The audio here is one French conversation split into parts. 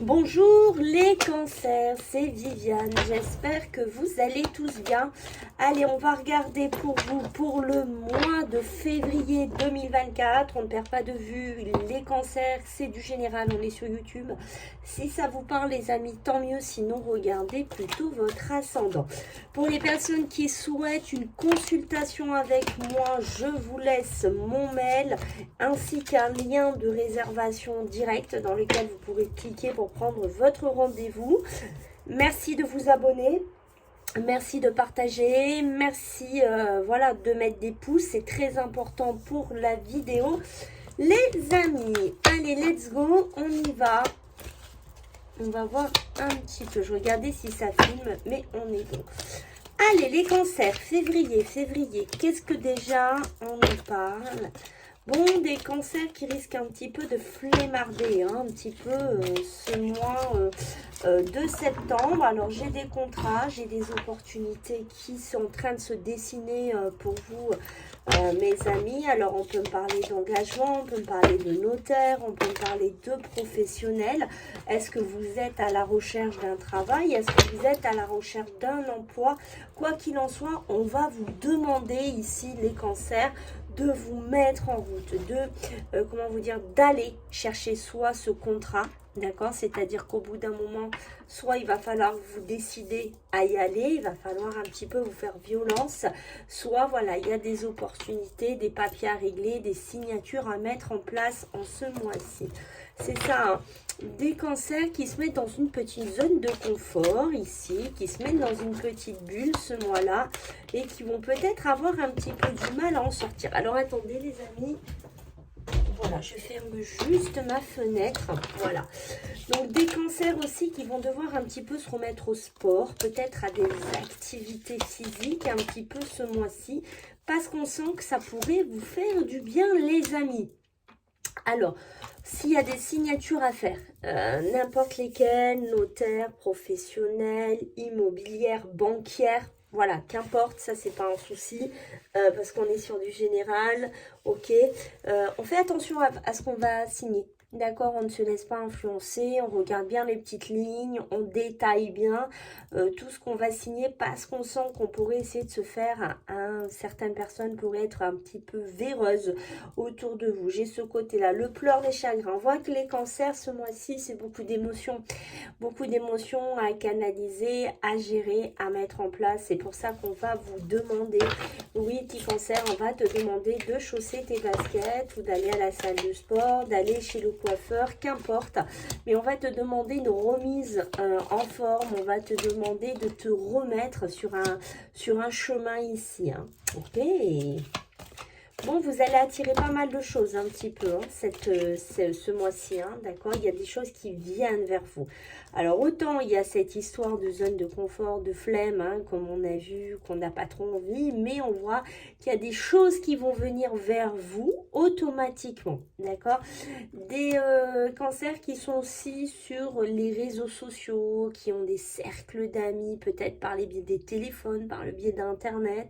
Bonjour les cancers, c'est Viviane, j'espère que vous allez tous bien. Allez, on va regarder pour vous pour le mois de février 2024. On ne perd pas de vue, les cancers, c'est du général, on est sur YouTube. Si ça vous parle les amis, tant mieux, sinon regardez plutôt votre ascendant. Pour les personnes qui souhaitent une consultation avec moi, je vous laisse mon mail ainsi qu'un lien de réservation directe dans lequel vous pourrez cliquer pour prendre votre rendez-vous. Merci de vous abonner. Merci de partager, merci voilà, de mettre des pouces, c'est très important pour la vidéo. Les amis, allez, let's go, on y va. On va voir un petit peu, je regardais si ça filme, mais on est bon. Allez, les cancers, février, qu'est-ce que déjà on en parle? Bon, des cancers qui risquent un petit peu de flemmarder, hein, un petit peu ce mois de septembre. Alors, j'ai des contrats, j'ai des opportunités qui sont en train de se dessiner pour vous, mes amis. Alors, on peut me parler d'engagement, on peut me parler de notaire, on peut me parler de professionnel. Est-ce que vous êtes à la recherche d'un travail? Est-ce que vous êtes à la recherche d'un emploi? Quoi qu'il en soit, on va vous demander ici, les cancers, de vous mettre en route, de, comment vous dire, d'aller chercher soit ce contrat, d'accord? C'est-à-dire qu'au bout d'un moment, soit il va falloir vous décider à y aller, il va falloir un petit peu vous faire violence, soit voilà, il y a des opportunités, des papiers à régler, des signatures à mettre en place en ce mois-ci. C'est ça, hein. Des cancers qui se mettent dans une petite zone de confort ici, qui se mettent dans une petite bulle ce mois-là et qui vont peut-être avoir un petit peu du mal à en sortir. Alors attendez les amis, voilà, je ferme juste ma fenêtre, voilà. Donc des cancers aussi qui vont devoir un petit peu se remettre au sport, peut-être à des activités physiques un petit peu ce mois-ci, parce qu'on sent que ça pourrait vous faire du bien les amis. Alors, s'il y a des signatures à faire, n'importe lesquelles, notaire, professionnel, immobilière, bancaire, voilà, qu'importe, ça c'est pas un souci, parce qu'on est sur du général, ok. On fait attention à ce qu'on va signer. D'accord, on ne se laisse pas influencer, on regarde bien les petites lignes, on détaille bien tout ce qu'on va signer parce qu'on sent qu'on pourrait essayer de se faire, certaines personnes pourraient être un petit peu véreuses autour de vous. J'ai ce côté-là, le pleur des chagrins. On voit que les cancers ce mois-ci, c'est beaucoup d'émotions à canaliser, à gérer, à mettre en place. C'est pour ça qu'on va vous demander, oui, petit cancer, on va te demander de chausser tes baskets ou d'aller à la salle de sport, d'aller chez le coiffeur, qu'importe. Mais on va te demander une remise en forme, on va te demander de te remettre sur un chemin ici. Hein. Ok. Bon, vous allez attirer pas mal de choses un petit peu, hein, ce mois-ci, hein, d'accord? Il y a des choses qui viennent vers vous. Alors, autant il y a cette histoire de zone de confort, de flemme, hein, comme on a vu, qu'on n'a pas trop envie, mais on voit qu'il y a des choses qui vont venir vers vous automatiquement, d'accord? Des cancers qui sont aussi sur les réseaux sociaux, qui ont des cercles d'amis, peut-être par le biais des téléphones, par le biais d'Internet,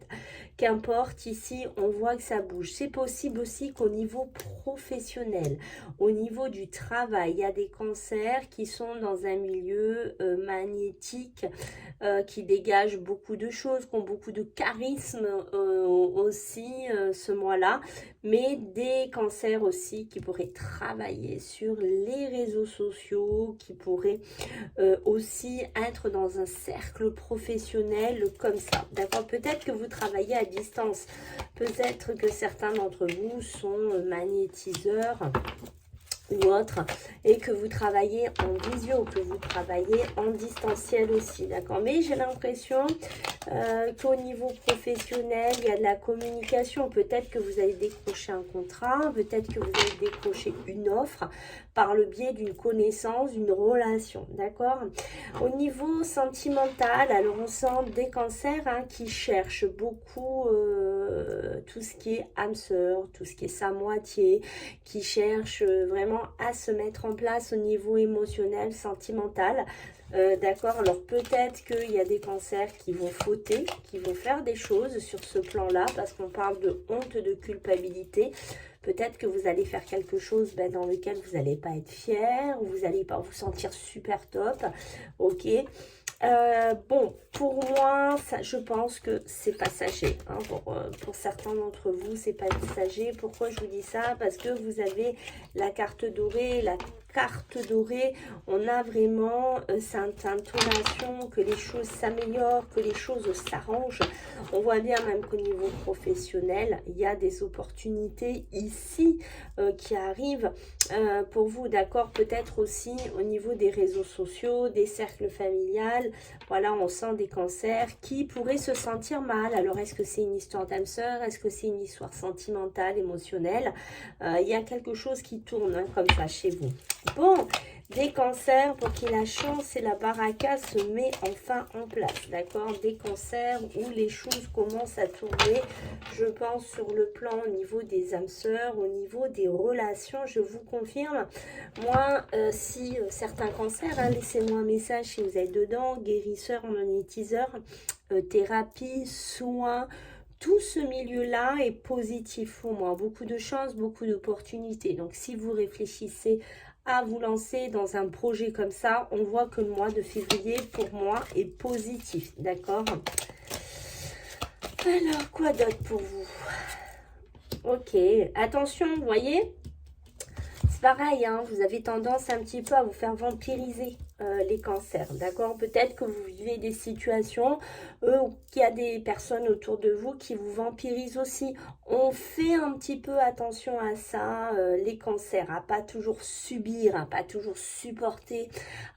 qu'importe, ici, on voit que ça bouge. C'est possible aussi qu'au niveau professionnel, au niveau du travail, il y a des cancers qui sont dans un milieu magnétique, qui dégagent beaucoup de choses, qui ont beaucoup de charisme aussi ce mois-là, mais des cancers aussi qui pourraient travailler sur les réseaux sociaux, qui pourraient aussi être dans un cercle professionnel comme ça. D'accord? Peut-être que vous travaillez à distance. Peut-être que certains d'entre vous sont magnétiseurs ou autre, et que vous travaillez en visio, que vous travaillez en distanciel aussi, d'accord? Mais j'ai l'impression qu'au niveau professionnel, il y a de la communication. Peut-être que vous allez décrocher un contrat, peut-être que vous allez décrocher une offre par le biais d'une connaissance, d'une relation, d'accord? Au niveau sentimental, alors on sent des cancers hein, qui cherchent beaucoup tout ce qui est âme sœur, tout ce qui est sa moitié, qui cherchent vraiment à se mettre en place au niveau émotionnel, sentimental. D'accord, alors peut-être qu'il y a des cancers qui vont fauter, qui vont faire des choses sur ce plan-là, parce qu'on parle de honte, de culpabilité. Peut-être que vous allez faire quelque chose dans lequel vous n'allez pas être fier, ou vous n'allez pas vous sentir super top. Ok. Bon, pour moi, ça, je pense que c'est passager. Hein, pour certains d'entre vous, c'est passager. Pourquoi je vous dis ça? Parce que vous avez la carte dorée. La carte dorée, on a vraiment cette intonation que les choses s'améliorent, que les choses s'arrangent. On voit bien même qu'au niveau professionnel, il y a des opportunités ici qui arrivent pour vous, d'accord? Peut-être aussi au niveau des réseaux sociaux, des cercles familiales. Voilà, on sent des cancers qui pourraient se sentir mal. Alors, est-ce que c'est une histoire d'âme sœur? Est-ce que c'est une histoire sentimentale, émotionnelle? Il y a quelque chose qui tourne hein, comme ça chez vous. Bon, des cancers, pour qui la chance et la baraka se met enfin en place, d'accord? Des cancers où les choses commencent à tourner, je pense, sur le plan au niveau des âmes sœurs, au niveau des relations, je vous confirme. Moi, si certains cancers, hein, laissez-moi un message si vous êtes dedans, guérisseur, magnétiseur, thérapie, soins, tout ce milieu-là est positif pour moi. Beaucoup de chances, beaucoup d'opportunités. Donc, si vous réfléchissez à vous lancer dans un projet comme ça, on voit que le mois de février, pour moi, est positif. D'accord? Alors, quoi d'autre pour vous? Ok, attention, vous voyez, c'est pareil, hein, vous avez tendance un petit peu à vous faire vampiriser les cancers, d'accord? Peut-être que vous vivez des situations où il y a des personnes autour de vous qui vous vampirisent aussi. On fait un petit peu attention à ça, les cancers, à pas toujours subir, à pas toujours supporter,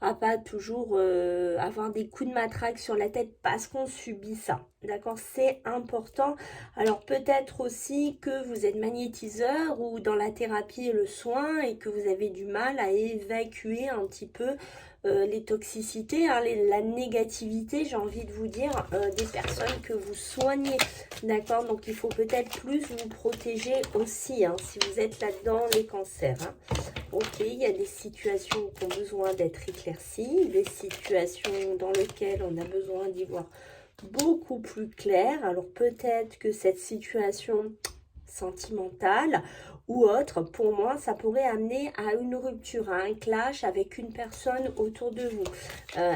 à pas toujours avoir des coups de matraque sur la tête parce qu'on subit ça, d'accord? C'est important. Alors peut-être aussi que vous êtes magnétiseur ou dans la thérapie et le soin et que vous avez du mal à évacuer un petit peu les toxicités, hein, la négativité, j'ai envie de vous dire, des personnes que vous soignez, d'accord? Donc il faut peut-être plus vous protéger aussi, hein, si vous êtes là-dedans, les cancers. Hein. Ok, il y a des situations qui ont besoin d'être éclaircies, des situations dans lesquelles on a besoin d'y voir beaucoup plus clair. Alors peut-être que cette situation sentimentale ou autre, pour moi, ça pourrait amener à une rupture, à un clash avec une personne autour de vous.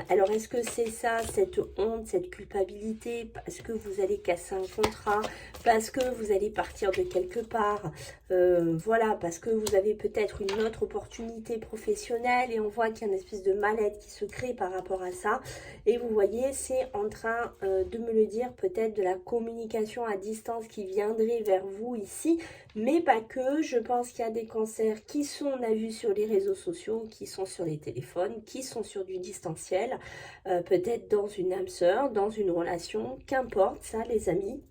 Alors, est-ce que c'est ça, cette honte, cette culpabilité, parce que vous allez casser un contrat, parce que vous allez partir de quelque part, voilà, parce que vous avez peut-être une autre opportunité professionnelle et on voit qu'il y a une espèce de mal-être qui se crée par rapport à ça. Et vous voyez, c'est en train de me le dire, peut-être de la communication à distance qui viendrait vers vous ici, mais pas que. Je pense qu'il y a des cancers qui sont, on a vu, sur les réseaux sociaux, qui sont sur les téléphones, qui sont sur du distanciel, peut-être dans une âme sœur, dans une relation, qu'importe ça les amis.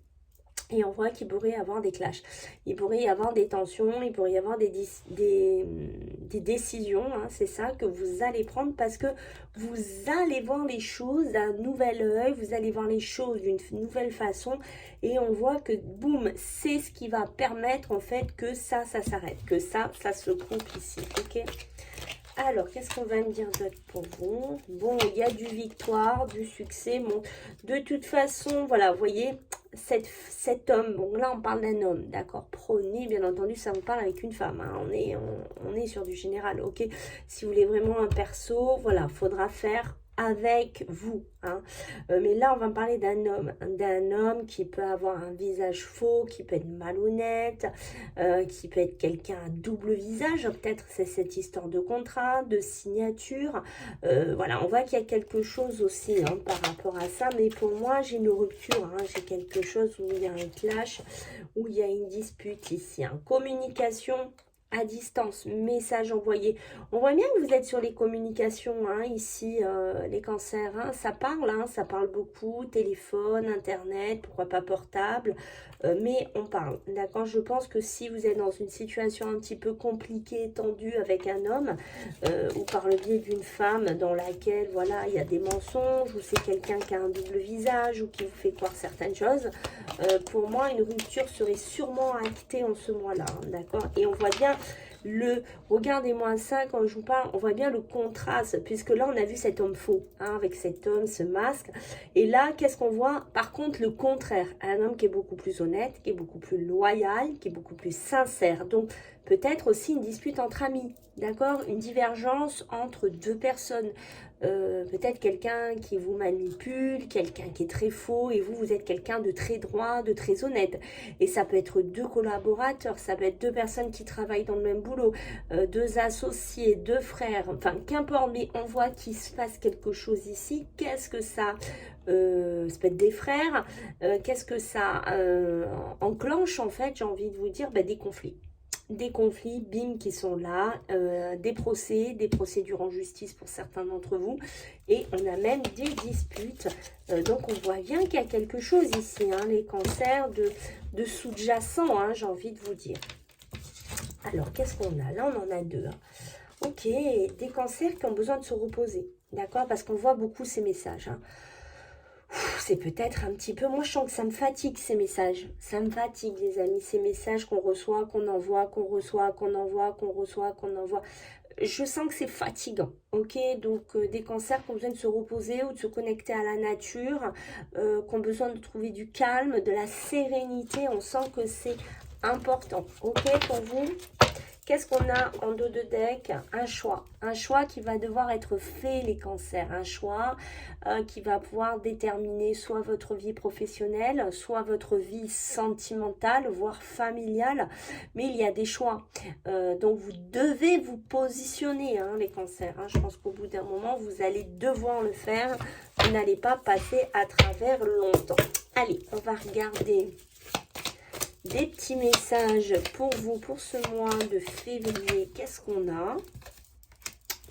Et on voit qu'il pourrait y avoir des clashs, il pourrait y avoir des tensions, il pourrait y avoir des décisions, hein, c'est ça que vous allez prendre parce que vous allez voir les choses d'un nouvel œil, vous allez voir les choses d'une nouvelle façon et on voit que boum, c'est ce qui va permettre en fait que ça s'arrête, que ça se coupe ici, ok? Alors, qu'est-ce qu'on va me dire d'autre pour vous? Bon, il y a du victoire, du succès. Bon, de toute façon, voilà, vous voyez, cet homme, bon, là, on parle d'un homme, d'accord? Prenez, bien entendu, ça me parle avec une femme. Hein, on est sur du général, ok? Si vous voulez vraiment un perso, voilà, faudra faire avec vous, hein. Mais là on va parler d'un homme qui peut avoir un visage faux, qui peut être malhonnête, qui peut être quelqu'un à double visage, peut-être c'est cette histoire de contrat, de signature, voilà, on voit qu'il y a quelque chose aussi hein, par rapport à ça, mais pour moi j'ai une rupture, hein, j'ai quelque chose où il y a un clash, où il y a une dispute ici, hein. Communication à distance, message envoyé. On voit bien que vous êtes sur les communications, hein, ici, les cancers, hein, ça parle beaucoup, téléphone, internet, pourquoi pas portable, mais on parle, d'accord? Je pense que si vous êtes dans une situation un petit peu compliquée, tendue avec un homme, ou par le biais d'une femme dans laquelle, voilà, il y a des mensonges, ou c'est quelqu'un qui a un double visage, ou qui vous fait croire certaines choses, pour moi, une rupture serait sûrement actée en ce mois-là, hein, d'accord? Et on voit bien Regardez-moi ça, quand je vous parle, on voit bien le contraste, puisque là, on a vu cet homme faux, hein, avec cet homme, ce masque. Et là, qu'est-ce qu'on voit? Par contre, le contraire, un homme qui est beaucoup plus honnête, qui est beaucoup plus loyal, qui est beaucoup plus sincère. Donc, peut-être aussi une dispute entre amis, d'accord? Une divergence entre deux personnes. Peut-être quelqu'un qui vous manipule, quelqu'un qui est très faux, et vous êtes quelqu'un de très droit, de très honnête. Et ça peut être deux collaborateurs, ça peut être deux personnes qui travaillent dans le même boulot, deux associés, deux frères, enfin qu'importe, mais on voit qu'il se passe quelque chose ici. Qu'est-ce que ça peut être des frères, qu'est-ce que ça enclenche en fait, j'ai envie de vous dire, des conflits. Des conflits, bim, qui sont là, des procès, des procédures en justice pour certains d'entre vous, et on a même des disputes. Donc on voit bien qu'il y a quelque chose ici, hein, les cancers de sous-jacent, hein, j'ai envie de vous dire. Alors, qu'est-ce qu'on a? Là, on en a deux. Hein. Ok, des cancers qui ont besoin de se reposer, d'accord? Parce qu'on voit beaucoup ces messages, hein. C'est peut-être un petit peu... Moi, je sens que ça me fatigue, ces messages. Ça me fatigue, les amis, ces messages qu'on reçoit, qu'on envoie, qu'on reçoit, qu'on envoie, qu'on reçoit, qu'on envoie. Je sens que c'est fatigant, ok? Donc, des cancers qui ont besoin de se reposer ou de se connecter à la nature, qui ont besoin de trouver du calme, de la sérénité. On sent que c'est important, ok, pour vous? Qu'est-ce qu'on a en dos de deck? Un choix qui va devoir être fait, les cancers. Un choix qui va pouvoir déterminer soit votre vie professionnelle, soit votre vie sentimentale, voire familiale. Mais il y a des choix. Donc, vous devez vous positionner, hein, les cancers. Hein. Je pense qu'au bout d'un moment, vous allez devoir le faire. Vous n'allez pas passer à travers longtemps. Allez, on va regarder des petits messages pour vous, pour ce mois de février. Qu'est-ce qu'on a?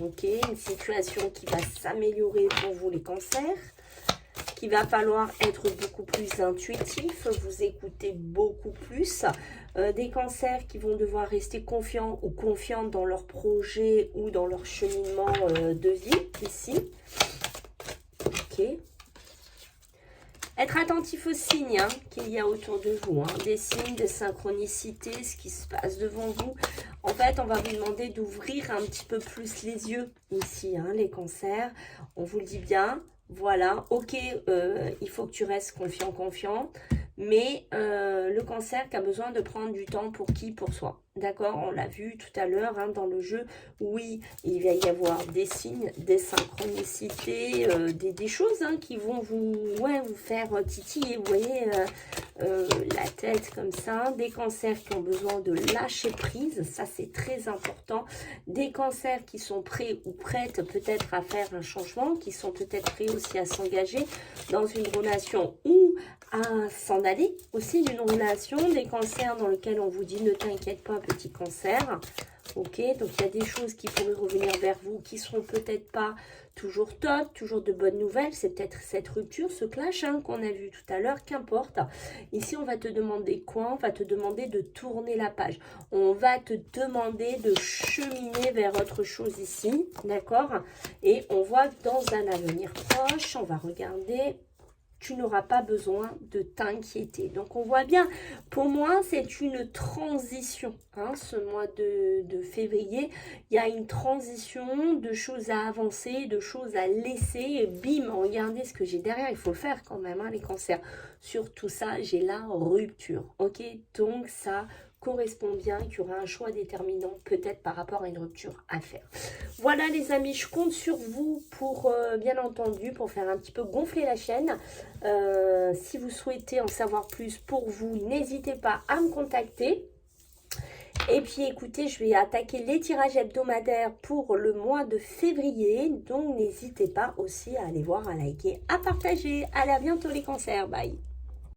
Ok, une situation qui va s'améliorer pour vous, les cancers. Qu'il va falloir être beaucoup plus intuitif, vous écouter beaucoup plus. Des cancers qui vont devoir rester confiants ou confiantes dans leur projet ou dans leur cheminement de vie, ici. Ok. Être attentif aux signes, hein, qu'il y a autour de vous, hein, des signes de synchronicité, ce qui se passe devant vous. En fait, on va vous demander d'ouvrir un petit peu plus les yeux ici, hein, les cancers. On vous le dit bien, voilà, ok, il faut que tu restes confiant. Mais le cancer qui a besoin de prendre du temps pour qui? Pour soi. D'accord? On l'a vu tout à l'heure, hein, dans le jeu. Oui, il va y avoir des signes, des synchronicités, des choses, hein, qui vont vous faire titiller, vous voyez, la tête comme ça. Des cancers qui ont besoin de lâcher prise, ça c'est très important. Des cancers qui sont prêts ou prêtes peut-être à faire un changement, qui sont peut-être prêts aussi à s'engager dans une relation ou à s'en aller aussi d'une relation. Des cancers dans lesquels on vous dit ne t'inquiète pas, petit cancer. Ok, donc il y a des choses qui pourraient revenir vers vous qui seront peut-être pas toujours top, toujours de bonnes nouvelles. C'est peut-être cette rupture, ce clash, hein, qu'on a vu tout à l'heure, qu'importe. Ici, on va te demander quoi? On va te demander de tourner la page. On va te demander de cheminer vers autre chose ici, d'accord? Et on voit que dans un avenir proche, on va regarder... Tu n'auras pas besoin de t'inquiéter. Donc, on voit bien, pour moi, c'est une transition. Hein, ce mois de février, il y a une transition de choses à avancer, de choses à laisser. Et bim, regardez ce que j'ai derrière. Il faut le faire quand même, hein, les cancers. Sur tout ça, j'ai la rupture. Ok, donc ça correspond bien, qu'il y aura un choix déterminant peut-être par rapport à une rupture à faire. Voilà les amis, je compte sur vous pour, bien entendu, pour faire un petit peu gonfler la chaîne. Si vous souhaitez en savoir plus pour vous, n'hésitez pas à me contacter. Et puis écoutez, je vais attaquer les tirages hebdomadaires pour le mois de février. Donc n'hésitez pas aussi à aller voir, à liker, à partager. Allez, à bientôt les cancers, bye.